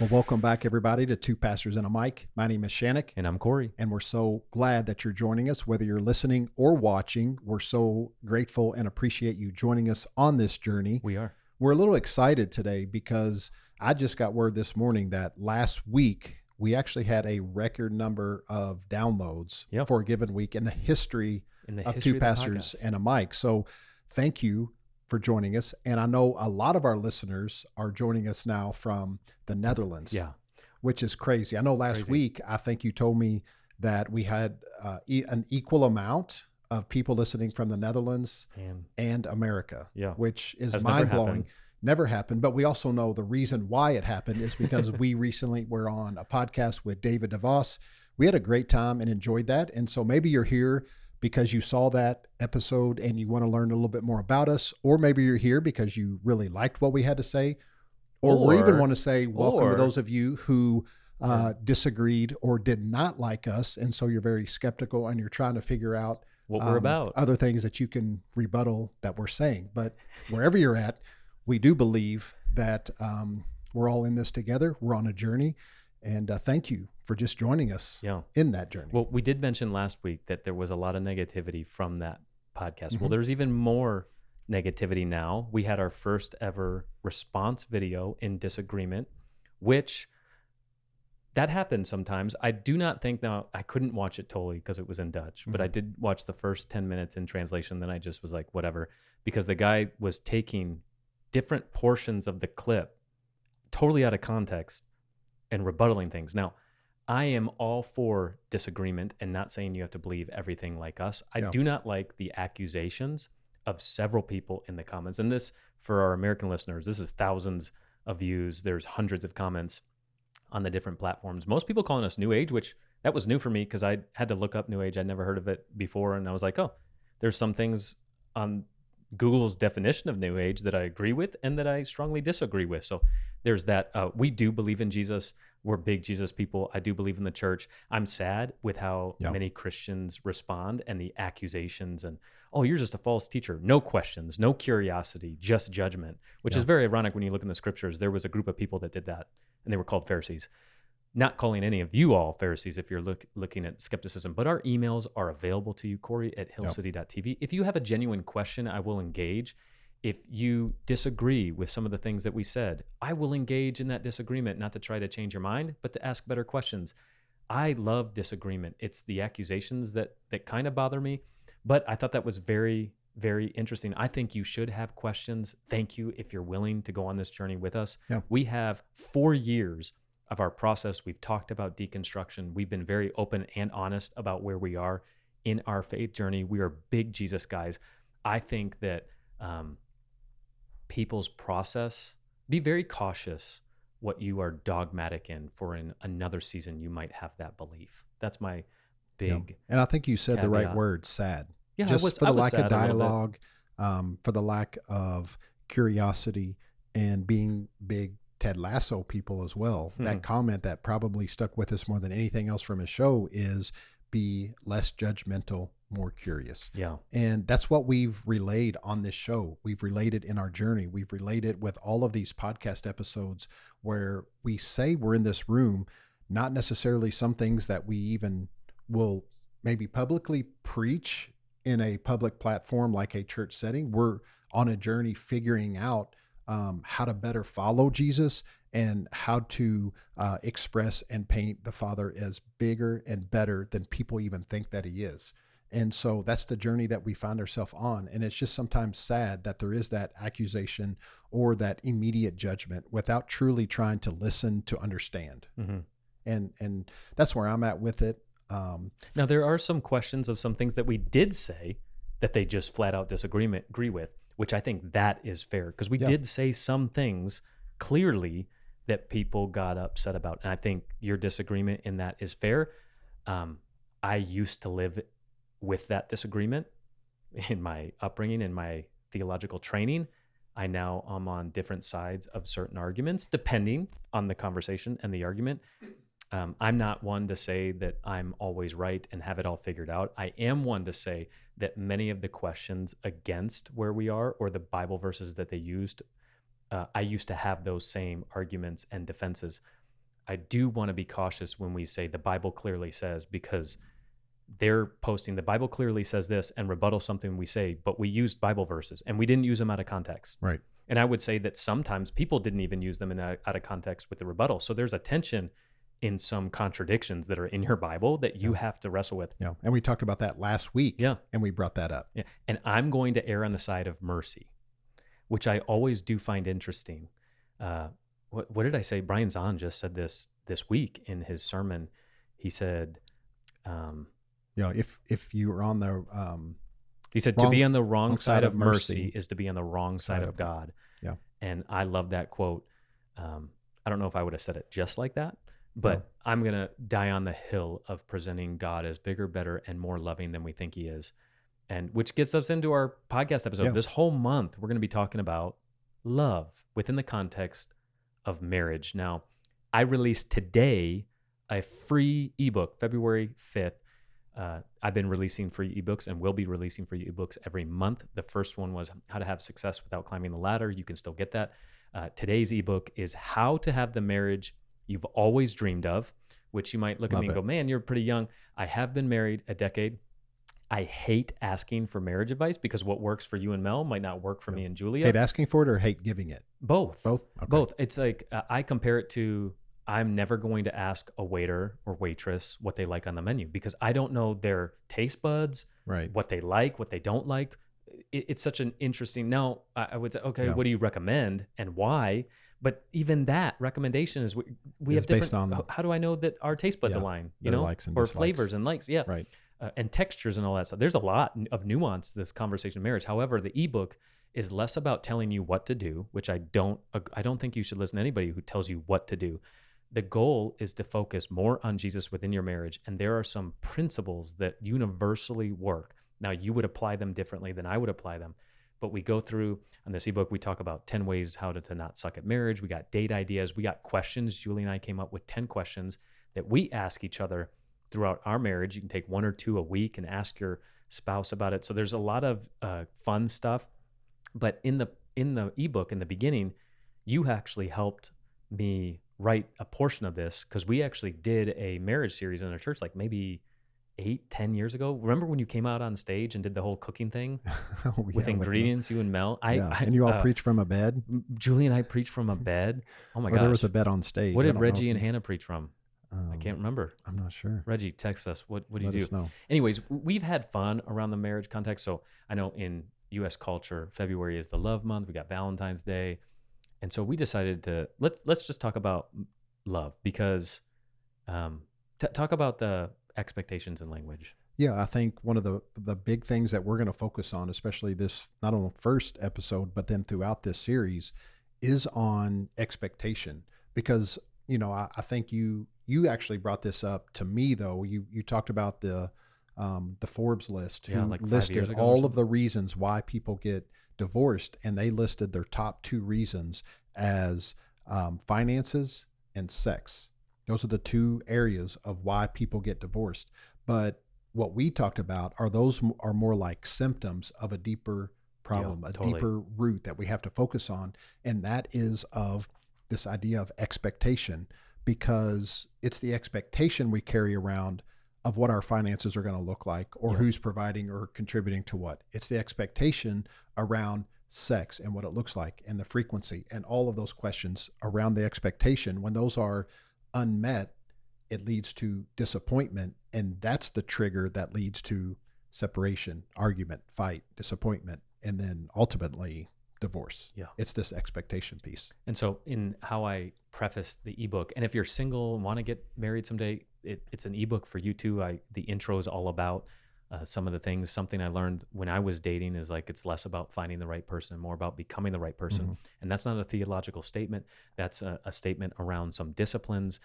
Well, welcome back, everybody, to Two Pastors and a Mic. My name is Shannick, And I'm Corey. and we're so glad that you're joining us, whether you're listening or watching. We're so grateful and appreciate you joining us on this journey. We are. We're a little excited today because I just got word this morning that last week we actually had a record number of downloads Yep. for a given week in the history In the of history Two of the Pastors podcast. and a Mic. So thank you for joining us. And I know a lot of our listeners are joining us now from the Netherlands, Yeah. which is crazy. I know last Crazy. week, I think you told me that we had an equal amount of people listening from the Netherlands and America, Yeah. which is Has never mind blowing. happened. Never happened. But we also know the reason why it happened is because we recently were on a podcast with David DeVos. We had a great time and enjoyed that. And so maybe you're here because you saw that episode and you want to learn a little bit more about us, or maybe you're here because you really liked what we had to say, or we even want to say welcome to or- those of you who disagreed or did not like us, and so you're very skeptical and you're trying to figure out What we're about. other things that you can rebuttal that we're saying. But wherever you're at, we do believe that we're all in this together. We're on a journey, and thank you for just joining us Yeah. in that journey. Well, we did mention last week that there was a lot of negativity from that podcast. Well, Mhm. there's even more negativity now. We had our first ever response video in disagreement, which that happens sometimes. I do not think now, I couldn't watch it totally because it was in Dutch, but I did watch the first 10 minutes in translation. Then I just was like, whatever, because the guy was taking different portions of the clip totally out of context and rebuttaling things. Now, I am all for disagreement and not saying you have to believe everything like us. I Yeah. do not like the accusations of several people in the comments. And this, for our American listeners, this is thousands of views. There's hundreds of comments on the different platforms. Most people calling us New Age, which that was new for me because I had to look up New Age. I'd never heard of it before. And I was like, oh, there's some things on Google's definition of New Age that I agree with and that I strongly disagree with. So there's that. We do believe in Jesus. We're big Jesus people. I do believe in the church. I'm sad with how Yeah. many Christians respond and the accusations and, oh, you're just a false teacher. No questions, no curiosity, just judgment, which is very ironic when you look in the scriptures. There was a group of people that did that, and they were called Pharisees. Not calling any of you all Pharisees if you're looking at skepticism, but our emails are available to you, Corey, at hillcity.tv. If you have a genuine question, I will engage. If you disagree with some of the things that we said, I will engage in that disagreement, not to try to change your mind, but to ask better questions. I love disagreement. It's the accusations that kind of bother me, but I thought that was very, very interesting. I think you should have questions. Thank you if you're willing to go on this journey with us. Yeah. We have 4 years of our process. We've talked about deconstruction. We've been very open and honest about where we are in our faith journey. We are big Jesus guys. I think that people's process, be very cautious what you are dogmatic in, for in another season you might have that belief. That's my big And I think you said the right caveat. word, sad. Yeah, Just for the I was lack of sad a little bit. dialogue, for the lack of curiosity, and being big Ted Lasso people as well. That comment that probably stuck with us more than anything else from his show is be less judgmental, more curious. Yeah. And that's what we've relayed on this show. We've relayed it in our journey. We've relayed it with all of these podcast episodes where we say we're in this room, not necessarily some things that we even will maybe publicly preach in a public platform like a church setting. We're on a journey figuring out how to better follow Jesus and how to express and paint the Father as bigger and better than people even think that he is. And so that's the journey that we find ourselves on. And it's just sometimes sad that there is that accusation or that immediate judgment without truly trying to listen to understand. Mm-hmm. And that's where I'm at with it. Now, there are some questions of some things that we did say that they just flat out agree with, which I think that is fair, because we did say some things clearly that people got upset about. And I think your disagreement in that is fair. I used to live with that disagreement in my upbringing, in my theological training. I now am on different sides of certain arguments, depending on the conversation and the argument. I'm not one to say that I'm always right and have it all figured out. I am one to say that many of the questions against where we are, or the Bible verses that they used, I used to have those same arguments and defenses. I do want to be cautious when we say the Bible clearly says, because they're posting the Bible clearly says this and rebuttal something we say, but we used Bible verses and we didn't use them out of context. Right. And I would say that sometimes people didn't even use them out of context with the rebuttal. So there's a tension in some contradictions that are in your Bible that you have to wrestle with. Yeah. And we talked about that last week. Yeah. And we brought that up. Yeah. And I'm going to err on the side of mercy, which I always do find interesting. What did I say? Brian Zahn just said this week in his sermon. He said, if you were on the he said, to be on the wrong side of mercy is to be on the wrong side of God. Yeah. And I love that quote. I don't know if I would have said it just like that, but I'm going to die on the hill of presenting God as bigger, better, and more loving than we think he is. And which gets us into our podcast episode. Yeah. This whole month, we're going to be talking about love within the context of marriage. Now, I released today a free ebook, February 5th. I've been releasing free ebooks and will be releasing free ebooks every month. The first one was How to Have Success Without Climbing the Ladder. You can still get that. Today's ebook is How to Have the Marriage You've Always Dreamed of, which you might look at me and go, man, you're pretty young. I have been married a decade. I hate asking for marriage advice because what works for you and Mel might not work for me and Julia. Hate asking for it or hate giving it? Both. Both? Okay. Both. It's like I compare it to I'm never going to ask a waiter or waitress what they like on the menu because I don't know their taste buds, right? What they like, what they don't like. It's such an interesting. Now I would say, okay, what do you recommend and why? But even that recommendation is we have different. Based on, how do I know that our taste buds align? You know, likes and or dislikes. Flavors and likes. Yeah, right. And textures and all that stuff. There's a lot of nuance to this conversation of marriage. However, the ebook is less about telling you what to do, which I don't think you should listen to anybody who tells you what to do. The goal is to focus more on Jesus within your marriage. And there are some principles that universally work. Now, you would apply them differently than I would apply them. But we go through, on this ebook, we talk about 10 ways how to not suck at marriage. We got date ideas. We got questions. Julie and I came up with 10 questions that we ask each other throughout our marriage. You can take 1 or 2 a week and ask your spouse about it. So there's a lot of fun stuff. But in the ebook, in the beginning, you actually helped me write a portion of this because we actually did a marriage series in our church like maybe 8-10 years ago. Remember when you came out on stage and did the whole cooking thing with ingredients, you and Mel? And you all preached from a bed? Julie and I preached from a bed. Oh my gosh. There was a bed on stage. What did Reggie and Hannah preach from? I can't remember. I'm not sure. Reggie, text us. What do you Let do? us know. Anyways, we've had fun around the marriage context. So I know in U.S. culture, February is the love month. We got Valentine's Day. And so we decided to, let's just talk about love because talk about the expectations and language. Yeah, I think one of the big things that we're going to focus on, especially this, not on the first episode, but then throughout this series, is on expectation. Because, I think you actually brought this up to me, though. You talked about the Forbes list, who like listed all of the reasons why people get divorced, and they listed their top 2 reasons as finances and sex. Those are the 2 areas of why people get divorced. But what we talked about are more like symptoms of a deeper problem, deeper root that we have to focus on. And that is of this idea of expectation, because it's the expectation we carry around of what our finances are going to look like or who's providing or contributing to what. It's the expectation around sex and what it looks like and the frequency and all of those questions around the expectation. When those are unmet, it leads to disappointment, and that's the trigger that leads to separation, argument, fight, disappointment, and then ultimately divorce. Yeah, it's this expectation piece. And so in how I prefaced the ebook, and if you're single and want to get married someday, it's an ebook for you too. The intro is all about some of the things. Something I learned when I was dating is like it's less about finding the right person, more about becoming the right person. Mm-hmm. And that's not a theological statement. That's a statement around some disciplines,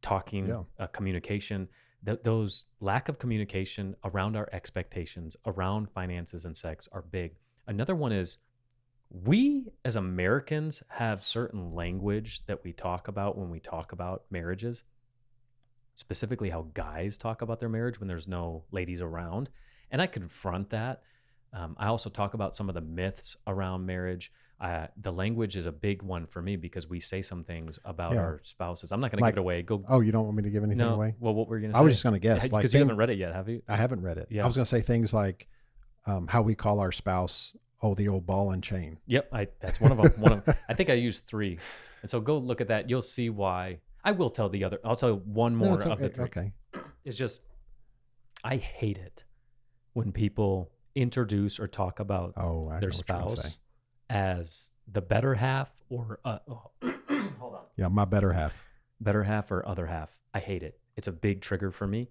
talking, communication. Those lack of communication around our expectations, around finances and sex are big. Another one is we as Americans have certain language that we talk about when we talk about marriages. Specifically how guys talk about their marriage when there's no ladies around. And I confront that. I also talk about some of the myths around marriage. The language is a big one for me because we say some things about Yeah. our spouses. I'm not going to Like- give it away. Go. Oh, you don't want me to give anything No. away? Well, what were you going to say? I was just going to guess. Like, Because you haven't read it yet, have you? I haven't read it. Yeah. I was going to say things like how we call our spouse, the old ball and chain. Yep, that's one of them. I think I used 3, and so go look at that. You'll see why. I will tell the other. I'll tell you one more it's of the okay. 3. Okay. It's just I hate it when people introduce or talk about Oh, I know their what you're gonna spouse say. as the better half or hold on, Yeah, my better half. better half or other half. I hate it. It's a big trigger for me.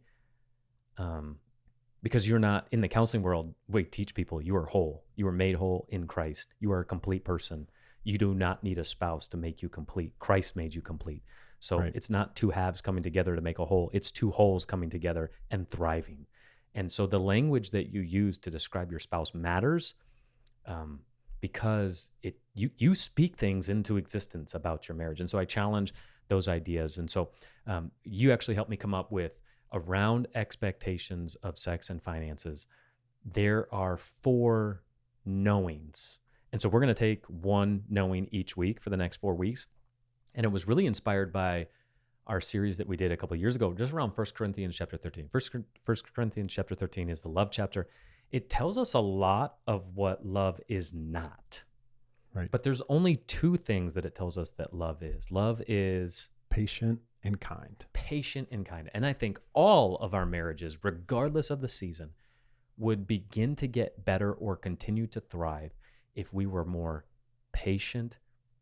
Because you're not in the counseling world. We teach people you are whole. You are made whole in Christ. You are a complete person. You do not need a spouse to make you complete. Christ made you complete. So Right. it's not 2 halves coming together to make a whole. It's 2 wholes coming together and thriving. And so the language that you use to describe your spouse matters, because you speak things into existence about your marriage. And so I challenge those ideas. And so you actually helped me come up with, around expectations of sex and finances, there are 4 knowings. And so we're going to take one knowing each week for the next 4 weeks. And it was really inspired by our series that we did a couple of years ago, just around 1 Corinthians chapter 13. 1 Corinthians chapter 13 is the love chapter. It tells us a lot of what love is not. Right. But there's only 2 things that it tells us that love is. Love is Patient and kind. patient and kind. And I think all of our marriages, regardless of the season, would begin to get better or continue to thrive if we were more patient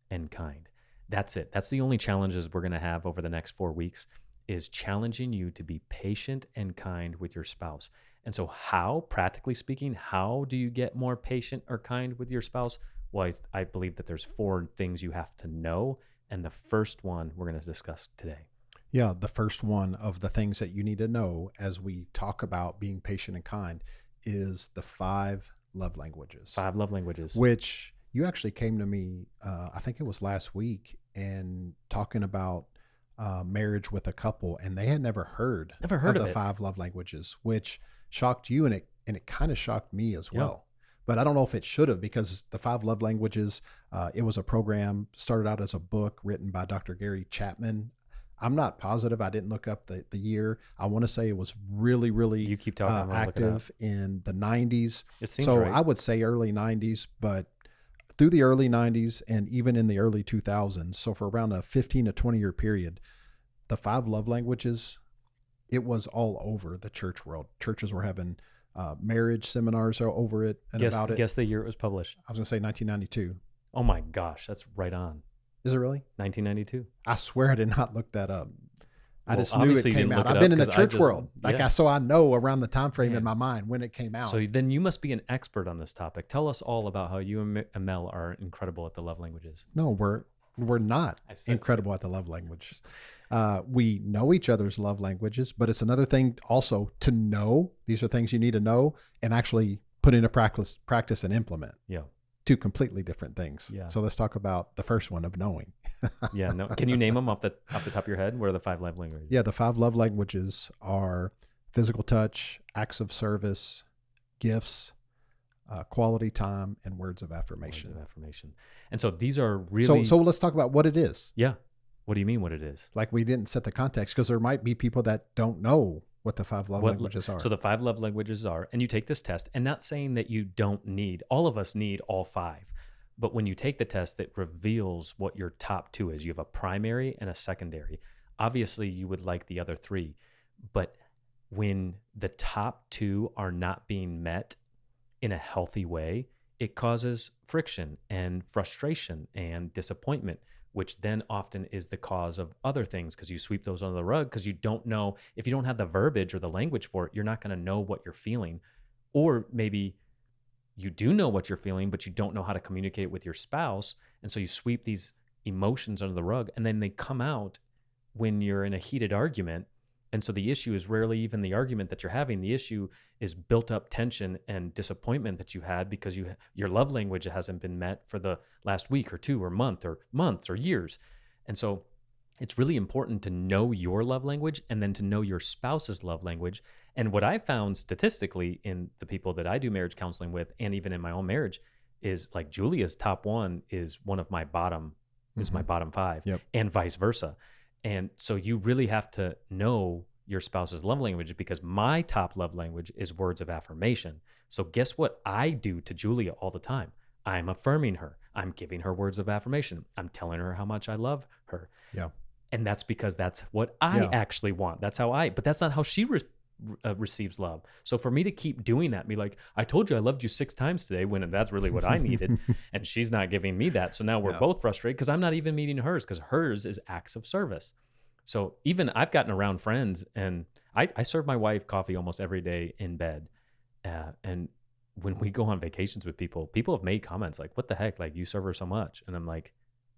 and kind. That's it. That's the only challenges we're going to have over the next 4 weeks, is challenging you to be patient and kind with your spouse. And so how, practically speaking, how do you get more patient or kind with your spouse? Well, I believe that there's 4 things you have to know. And the first one we're going to discuss today. Yeah, the first one of the things that you need to know as we talk about being patient and kind is the 5 love languages. 5 love languages. Which you actually came to me, I think it was last week, and talking about marriage with a couple, and they had never heard of the it. 5 love languages, which shocked you, and it kind of shocked me as Yeah. well. But I don't know if it should have, because the 5 love languages, it was a program, started out as a book written by Dr. Gary Chapman. I'm not positive. I didn't look up the year. I want to say it was really, really You keep talking. I'm gonna look it up. active in the 90s. It seems So right. I would say early 90s, but through the early 90s and even in the early 2000s, so for around a 15 to 20 year period, the 5 love languages, it was all over the church world. Churches were having marriage seminars over it and about it. Guess the year it was published. I was going to say 1992. Oh my gosh, that's right on. Is it really? 1992. I swear I did not look that up. I Well, just knew it obviously you came didn't out. look it I've been up in the 'cause I church just- world. yeah. So I know around the time frame Man. in my mind when it came out. So then you must be an expert on this topic. Tell us all about how you and Mel are incredible at the love languages. No, we're not I said incredible at the love languages. We know each other's love languages, but it's another thing also to know. These are things you need to know and actually put into practice and implement. Yeah. 2 completely different things. Yeah. So let's talk about the first one of knowing. Yeah. No. Can you name them off the top of your head? What are the 5 love languages? Yeah, the 5 love languages are physical touch, acts of service, gifts, quality time, and words of affirmation. Words of affirmation. And so these are really. So let's talk about what it is. Yeah. What do you mean? What it is? Like, we didn't set the context because there might be people that don't know what the 5 love languages are. So the 5 love languages are, and you take this test, and not saying that you don't need, all of us need all 5. But when you take the test, that reveals what your top 2 is. You have a primary and a secondary. Obviously, you would like the other 3. But when the top 2 are not being met in a healthy way, it causes friction and frustration and disappointment, which then often is the cause of other things, because you sweep those under the rug because you don't know. If you don't have the verbiage or the language for it, you're not going to know what you're feeling. Or maybe you do know what you're feeling, but you don't know how to communicate with your spouse. And so you sweep these emotions under the rug, and then they come out when you're in a heated argument. And so the issue is rarely even the argument that you're having. The issue is built up tension and disappointment that you had because your love language hasn't been met for the last week or 2 or months or years. And so it's really important to know your love language and then to know your spouse's love language. And what I found statistically in the people that I do marriage counseling with, and even in my own marriage, is like Julia's top one is one of my bottom, is my bottom five, Yep. and vice versa. And so you really have to know your spouse's love language, because my top love language is words of affirmation. So guess what I do to Julia all the time? I'm affirming her. I'm giving her words of affirmation. I'm telling her how much I love her. Yeah. And that's because that's what I actually want. That's how but that's not how she receives love. So for me to keep doing that, be like, I told you I loved you 6 times today, when that's really what I needed. And she's not giving me that. So now we're both frustrated because I'm not even meeting hers, because hers is acts of service. So even I've gotten around friends, and I serve my wife coffee almost every day in bed. And when we go on vacations with people have made comments like, what the heck? Like, you serve her so much. And I'm like,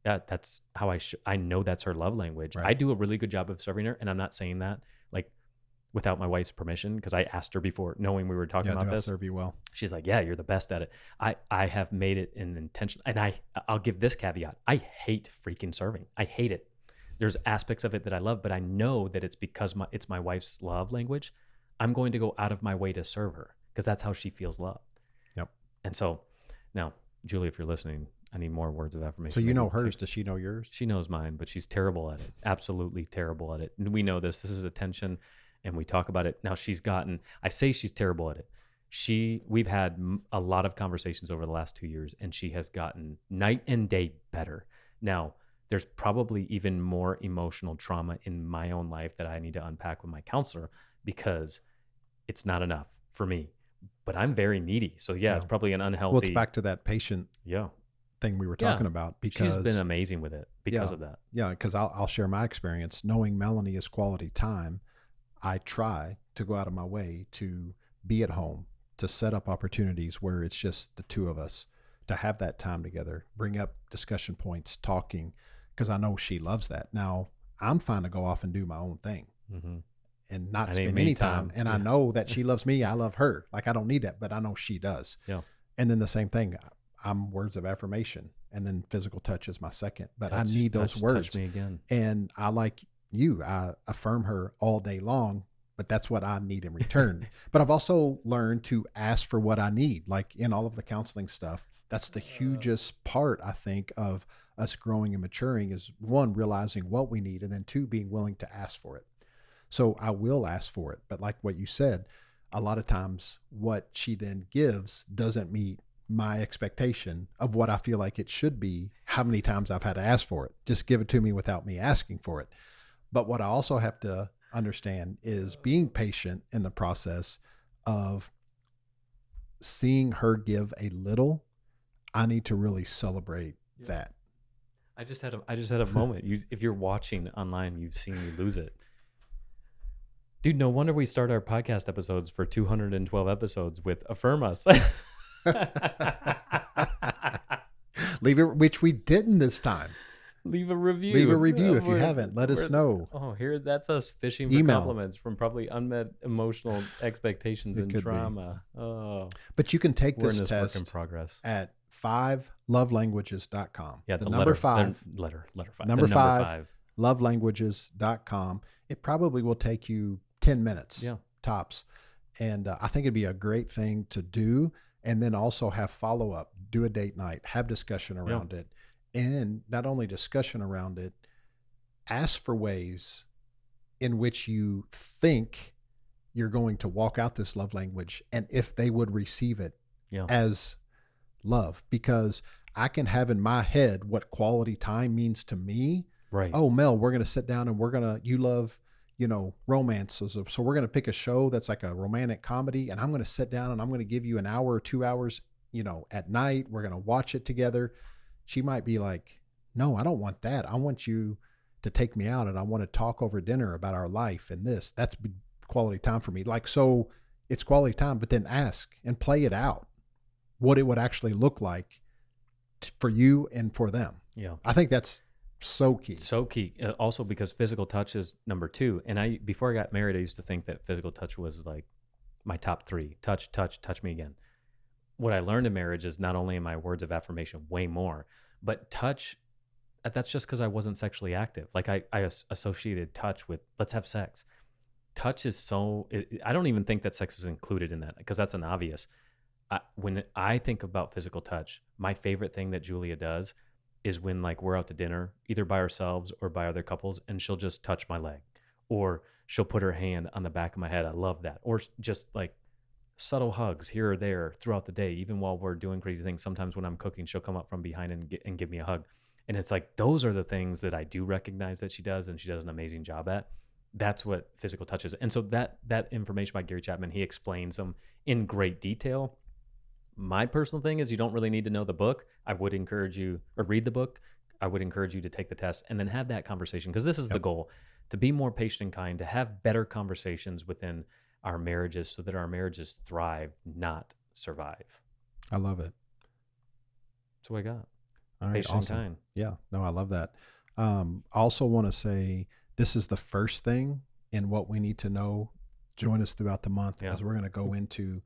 yeah, that's how I know that's her love language. Right. I do a really good job of serving her. And I'm not saying that like without my wife's permission, because I asked her before, knowing we were talking about this. Serve you well. She's like, yeah, you're the best at it. I have made it an intention. And I'll give this caveat. I hate freaking serving. I hate it. There's aspects of it that I love, but I know that it's because it's my wife's love language. I'm going to go out of my way to serve her, because that's how she feels loved. Yep. And so now, Julie, if you're listening, I need more words of affirmation. So you know hers. Does she know yours? She knows mine, but she's terrible at it. Absolutely terrible at it. And we know this. This is attention, and we talk about it. Now I say she's terrible at it. We've had a lot of conversations over the last 2 years, and she has gotten night and day better. Now, there's probably even more emotional trauma in my own life that I need to unpack with my counselor, because it's not enough for me. But I'm very needy. So it's probably an unhealthy. Well, it's back to that patient thing we were talking about, because she's been amazing with it because of that. Yeah, because I'll share my experience. Knowing Melanie is quality time, I try to go out of my way to be at home, to set up opportunities where it's just the two of us, to have that time together, bring up discussion points, talking, because I know she loves that. Now, I'm fine to go off and do my own thing and not spend any time. And I know that she loves me. I love her. Like, I don't need that, but I know she does. Yeah. And then the same thing, I'm words of affirmation, and then physical touch is my second. But I need those words. Touch me again. And I, like you, I affirm her all day long, but that's what I need in return. But I've also learned to ask for what I need, like in all of the counseling stuff. That's the hugest part, I think, of us growing and maturing, is 1, realizing what we need, and then 2, being willing to ask for it. So I will ask for it. But like what you said, a lot of times what she then gives doesn't meet my expectation of what I feel like it should be, how many times I've had to ask for it. Just give it to me without me asking for it. But what I also have to understand is being patient in the process of seeing her give a little. I need to really celebrate that. I just had a moment. If you're watching online, you've seen me lose it. Dude, no wonder we start our podcast episodes for 212 episodes with affirm us. Leave it, which we didn't this time. Leave a review. Leave a review if you haven't. Let us know. Oh, that's us fishing for compliments from probably unmet emotional expectations and trauma. Oh, but you can take this test work in progress at 5lovelanguages.com. Yeah, the number 5. Letter 5. Number 5. Lovelanguages.com. It probably will take you 10 minutes tops. And I think it'd be a great thing to do. And then also have follow-up, do a date night, have discussion around it. And not only discussion around it, ask for ways in which you think you're going to walk out this love language, and if they would receive it as love. Because I can have in my head what quality time means to me. Right. Oh, Mel, we're going to sit down and you love, romances. So we're going to pick a show that's like a romantic comedy, and I'm going to sit down and I'm going to give you an hour or 2 hours, at night. We're going to watch it together. She might be like, no, I don't want that. I want you to take me out, and I want to talk over dinner about our life and this. That's quality time for me. Like, so it's quality time, but then ask and play it out, what it would actually look like for you and for them. Yeah. I think that's so key. So key. Also because physical touch is number 2. And before I got married, I used to think that physical touch was like my top 3. Touch me again. What I learned in marriage is not only am my words of affirmation way more, but touch, that's just because I wasn't sexually active. Like I associated touch with let's have sex. Touch is I don't even think that sex is included in that, because that's an obvious. when I think about physical touch, my favorite thing that Julia does is when like we're out to dinner, either by ourselves or by other couples, and she'll just touch my leg, or she'll put her hand on the back of my head. I love that. Or just like subtle hugs here or there throughout the day, even while we're doing crazy things. Sometimes when I'm cooking, she'll come up from behind and give me a hug. And it's like, those are the things that I do recognize that she does, and she does an amazing job at. That's what physical touch is. And so that information by Gary Chapman, he explains them in great detail. My personal thing is, you don't really need to know the book. I would encourage you, or read the book. I would encourage you to take the test and then have that conversation, because this is the goal: to be more patient and kind, to have better conversations within our marriages so that our marriages thrive, not survive. I love it. That's what I got. All right, Patient awesome. and kind. Yeah, no, I love that. I also want to say this is the first thing in what we need to know. Join us throughout the month as we're going to go into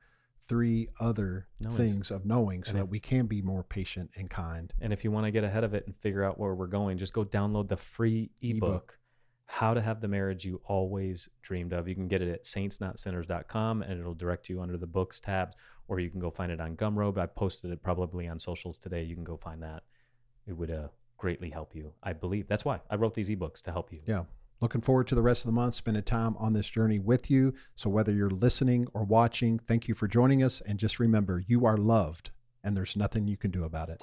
3 other things of knowing, so that we can be more patient and kind. And if you want to get ahead of it and figure out where we're going, just go download the free ebook, How to Have the Marriage You Always Dreamed Of. You can get it at saintsnotsinners.com, and it'll direct you under the books tabs, or you can go find it on Gumroad. I posted it probably on socials today. You can go find that. It would greatly help you, I believe. That's why I wrote these ebooks, to help you. Yeah. Looking forward to the rest of the month, spending time on this journey with you. So whether you're listening or watching, thank you for joining us. And just remember, you are loved, and there's nothing you can do about it.